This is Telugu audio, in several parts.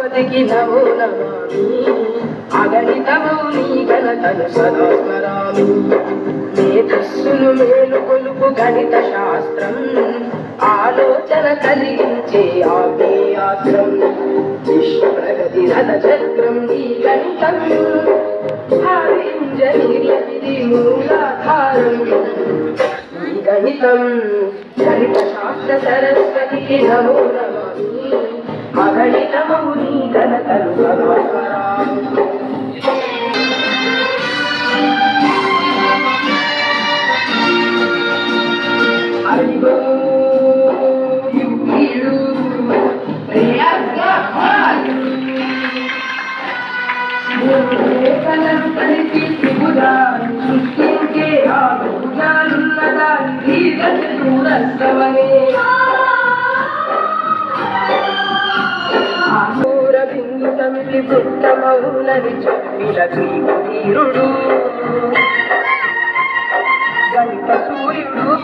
సరస్వతికి నమో నమామి అగణితమౌ నీ ఘనతను సదా స్మరామి మేధస్సును మేలు కొలుపు గణిత శాస్త్రం ఆలోచన కలిగించే ఆగ్నేయాస్త్రం విశ్వ ప్రగతి రథ చక్రం ఈ గణితం భావింజనీర్యది మూలాధారం ఈ గణితం గణిత శాస్త్ర సరస్వతికి నమో నమామి అగణితమౌ నీ ఘనతను సదా స్మరామి బిందు సమితి పుట్టమౌనని చెప్పిన ధీరుడు గణిత సూర్యుడు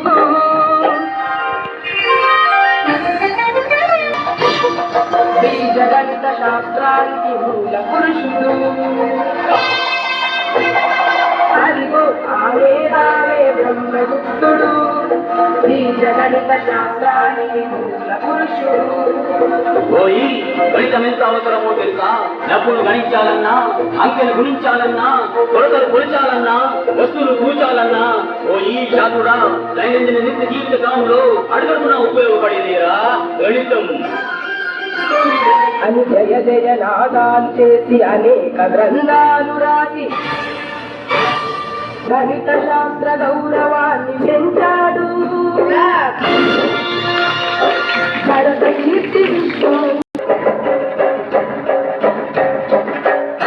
బీజగణిత శాస్త్రానికి మూల పురుషుడు అదిగో ఆడే రావే బ్రహ్మగుప్తుడు బీజగణిత శాస్త్రానికి మూల పురుషుడు. ఓయి గణితం ఎంత అవసరమో తెలుసా? డబ్బులు గణించాలన్నా, అంకెలు గుణించాలన్నా, కొలతలు కొలిచాలన్నా, వస్తువులు కూర్చాలన్నా ఓయి శాస్త్రుడా దైనందిన నిత్య జీవిత కాలంలో అడుగడుగునా ఉపయోగపడేదిరా గణితం అని జయ జయ నాదాలు చేసి అనేక గ్రంథాలు రాసి గణిత శాస్త్ర గౌరవాన్ని పెంచాడు. భరత కీర్తి విశ్వం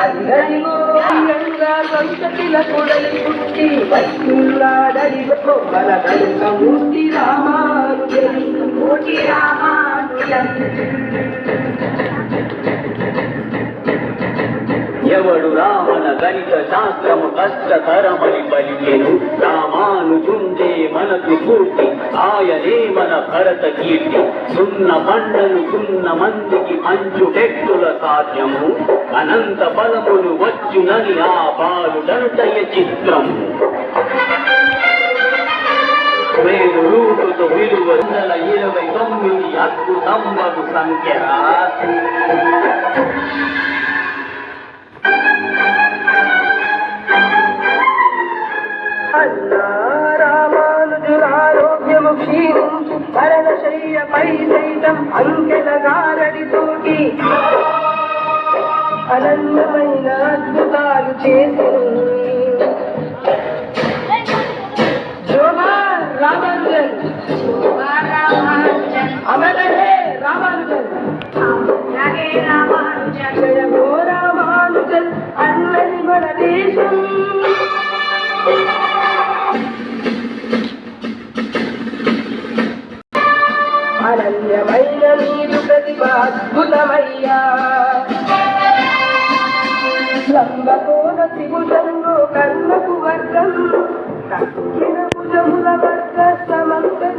అందరిలో సంతతిల కొడలి పుట్టి వైకుల్లాడడిలో మన గణిత మూర్తి రామానుజన్ కోటి రామానుజన్. ఎవడు రామన గణిత శాస్త్రము కష్టతరమని పలికెను రామానుజుండే మనకు పూర్తి ఆయనే మన భరత కీర్తి. సున్న పండను సున్న మందికి మంచు వ్యక్తుల సాధ్యము అనంత బలములు వచ్చునని ఆ బాలుడంతయ చిత్రము. వేలు రూపుతో విలువ 129 అద్భుతమ్మకు సంఖ్య. రామానుజులారోగ్యము క్షీణించు మరణశయ్యపై సైతం అంకెల గారడితోటి అనంతమైన అద్భుతాలు చేసి రామానుజన్ అమరే రామానుజన్ జయ హో రామానుజన్ అన్నది మన దేశం. అనన్యమైన నీరు ప్రతిభ అద్భుతమయ్యా లంబకోణ త్రిభుజంలో కర్ణకు వర్గం తక్కిన భుజముల వర్గ సమంతం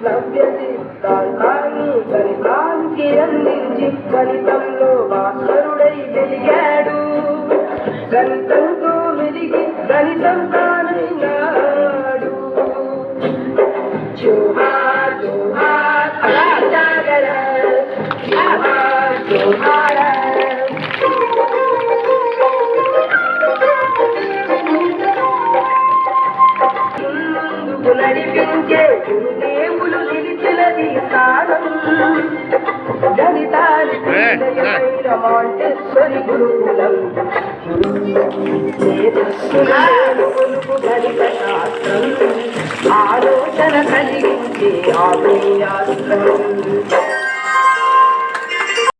నవ్య సిద్ధాంతాన్ని గణితానికి అందించి గణితంలో భాస్కరుడై వెలిగాడు. గణితంతో వెలిగి గణితం కానైనాడు. జోహార్ జోహార్ సాగర జోహార్ జోహార్ ముందుకు నడిపించే దేవులు నిలిచినది స్థానం. గణితానికి నిలయమైన మాంటెస్సరి గురుకులం. కొలుపు గణిత శాస్త్రం ఆలోచన కలిగించే ఆగ్నేయాస్త్రం.